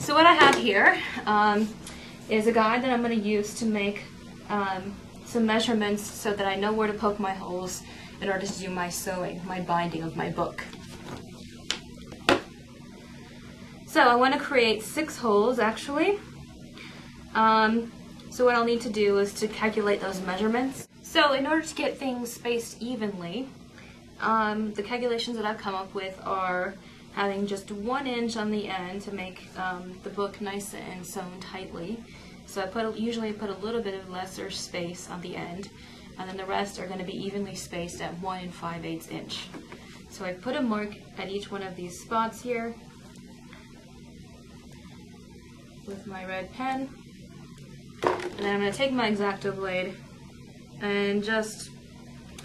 So what I have here is a guide that I'm going to use to make some measurements so that I know where to poke my holes in order to do my sewing, my binding of my book. So I want to create 6 holes actually. So what I'll need to do is to calculate those measurements. So in order to get things spaced evenly, the calculations that I've come up with are having just 1 inch on the end to make the book nice and sewn tightly. So I usually put a little bit of lesser space on the end, and then the rest are going to be evenly spaced at 1 5/8 inch. So I put a mark at each one of these spots here with my red pen, and then I'm going to take my X-Acto blade and just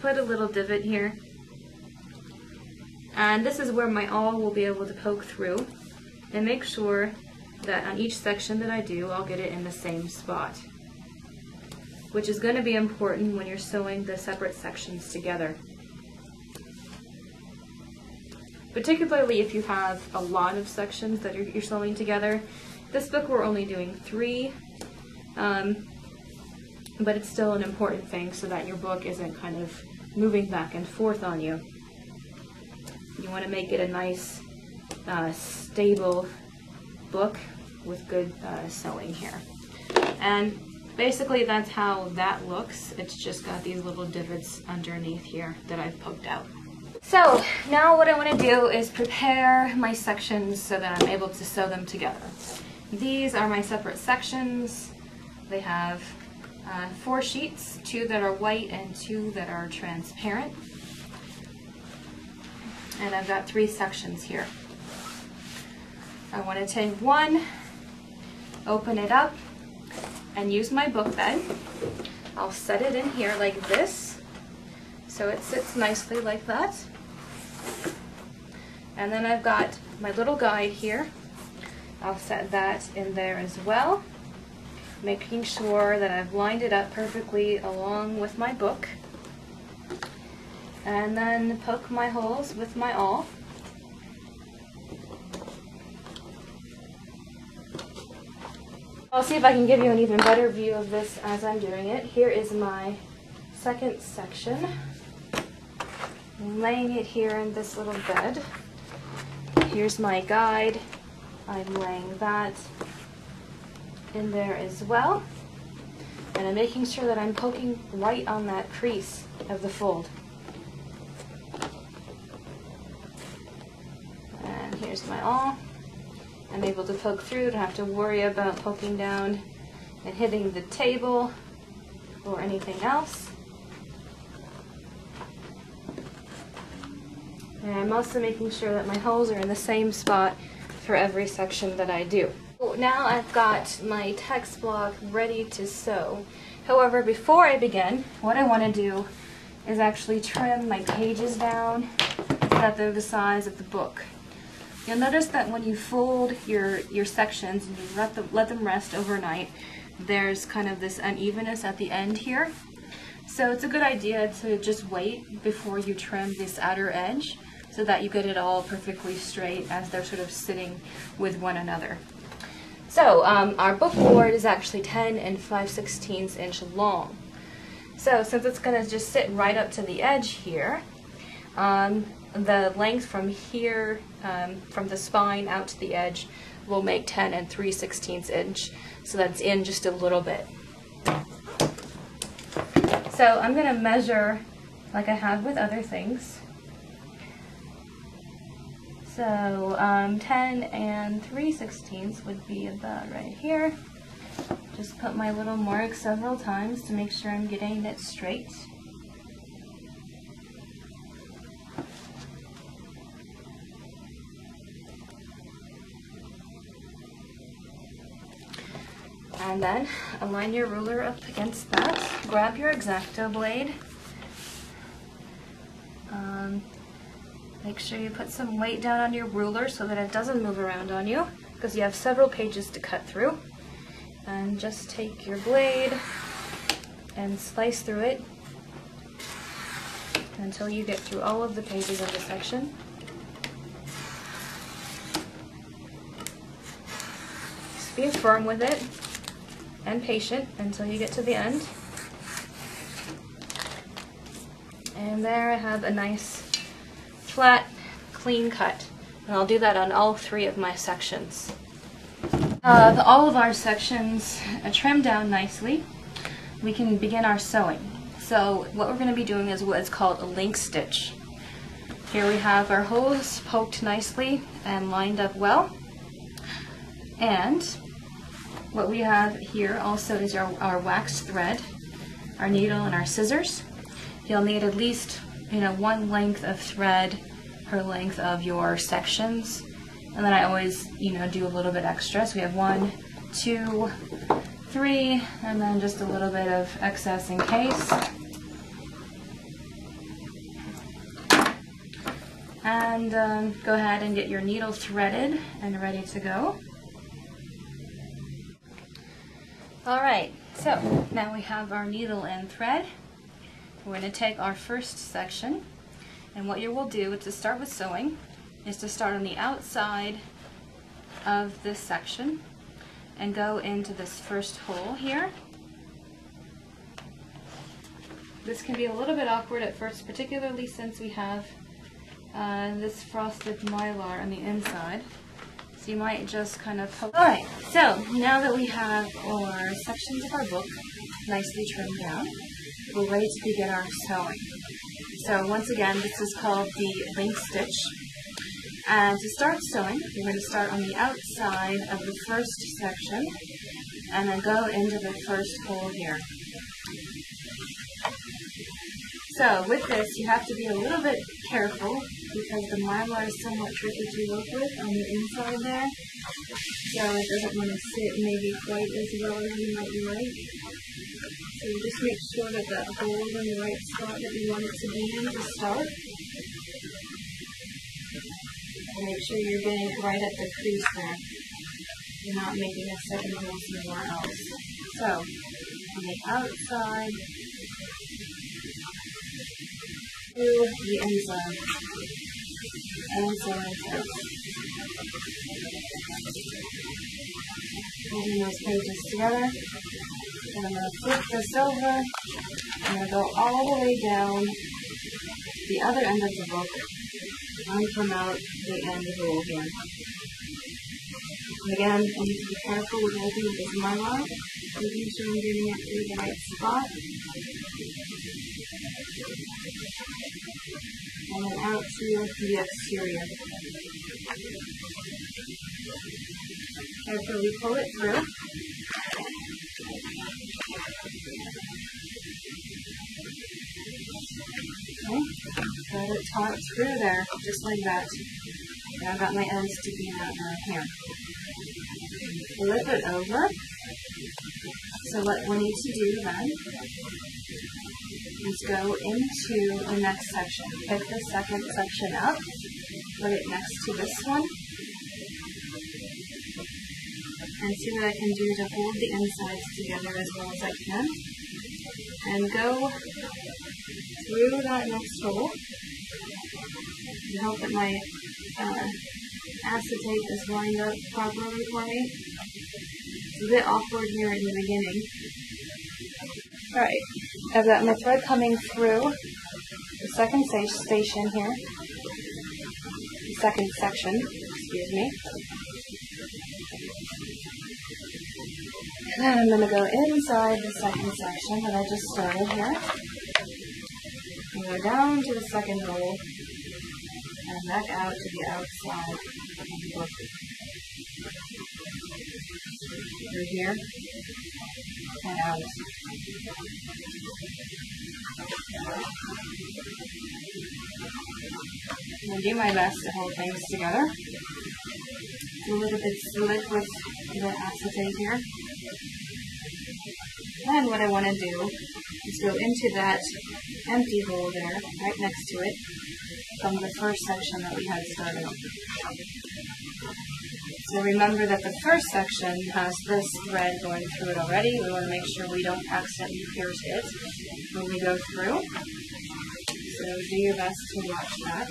put a little divot here. And this is where my awl will be able to poke through, and make sure that on each section that I do, I'll get it in the same spot, which is going to be important when you're sewing the separate sections together. Particularly if you have a lot of sections that you're sewing together. This book we're only doing 3, but it's still an important thing so that your book isn't kind of moving back and forth on you. You want to make it a nice, stable book with good sewing here. And basically that's how that looks. It's just got these little divots underneath here that I've poked out. So now what I want to do is prepare my sections so that I'm able to sew them together. These are my separate sections. They have 4 sheets, 2 that are white and 2 that are transparent. And I've got 3 sections here. I want to take one, open it up, and use my book bed. I'll set it in here like this, so it sits nicely like that. And then I've got my little guide here. I'll set that in there as well, making sure that I've lined it up perfectly along with my book. And then poke my holes with my awl. I'll see if I can give you an even better view of this as I'm doing it. Here is my second section. I'm laying it here in this little bed. Here's my guide. I'm laying that in there as well. And I'm making sure that I'm poking right on that crease of the fold. And here's my awl. I'm able to poke through, don't have to worry about poking down and hitting the table or anything else. And I'm also making sure that my holes are in the same spot for every section that I do. So now I've got my text block ready to sew. However, before I begin, what I want to do is actually trim my pages down so that they're the size of the book. You'll notice that when you fold your sections and you let them rest overnight, there's kind of this unevenness at the end here. So it's a good idea to just wait before you trim this outer edge so that you get it all perfectly straight as they're sort of sitting with one another. So our book board is actually 10 5/16 inch long. So since it's going to just sit right up to the edge here, the length from here, from the spine out to the edge, will make 10 3/16 inch, so that's in just a little bit. So I'm going to measure like I have with other things. So 10 3/16 would be about right here. Just put my little mark several times to make sure I'm getting it straight. And then align your ruler up against that. Grab your X-Acto blade. Make sure you put some weight down on your ruler so that it doesn't move around on you, because you have several pages to cut through. And just take your blade and slice through it until you get through all of the pages of the section. just be firm with it and patient until you get to the end. And there I have a nice flat, clean cut. And I'll do that on all 3 of my sections. All of our sections are trimmed down nicely. We can begin our sewing. So what we're going to be doing is what is called a link stitch. Here we have our holes poked nicely and lined up well. And what we have here also is our wax thread, our needle, and our scissors. You'll need at least 1 length of thread per length of your sections. And then I always do a little bit extra. So we have 1, 2, 3, and then just a little bit of excess in case. And go ahead and get your needle threaded and ready to go. Alright, so now we have our needle and thread. We're going to take our first section, and what you will do to start with sewing is to start on the outside of this section and go into this first hole here. This can be a little bit awkward at first, particularly since we have this frosted mylar on the inside. So you might just kind of poke. Alright, so now that we have our sections of our book nicely trimmed down, we're ready to begin our sewing. So once again, this is called the link stitch. And to start sewing, you're going to start on the outside of the first section and then go into the first hole here. So with this, you have to be a little bit careful because the mylar is somewhat tricky to work with on the inside there. So it doesn't want to sit maybe quite as well as you might like. So you just make sure that the hole is in the right spot that you want it to be in to start. And make sure you're getting it right at the crease there. You're not making a second hole somewhere else. So on the outside to the inside. And so like this. Holding those pages together. And I'm going to flip this over. I'm going to go all the way down the other end of the book and come out the end hole here. And again, I need to be careful with working with this mylar, making sure I'm getting it through the right spot. And then out to the exterior. Carefully pull it through. Okay, let it taut through there, just like that. And I've got my ends sticking out right here. Flip it over. So what we need to do then is go into the next section. Pick the second section up, put it next to this one, and see what I can do to hold the insides together as well as I can. And go through that next hole and hope that my acetate is lined up properly for me. It's a bit awkward here in the beginning. Alright, I've got my thread coming through the second station here. The second section, excuse me. And then I'm going to go inside the second section that I just started here. And go down to the second hole and back out to the outside of the book. Through here and out. I'm going to do my best to hold things together. It's a little bit slick with the acetate here. And what I want to do is go into that empty hole there, right next to it, from the first section that we had started. So remember that the first section has this thread going through it already. We want to make sure we don't accidentally pierce it when we go through. So do your best to watch that.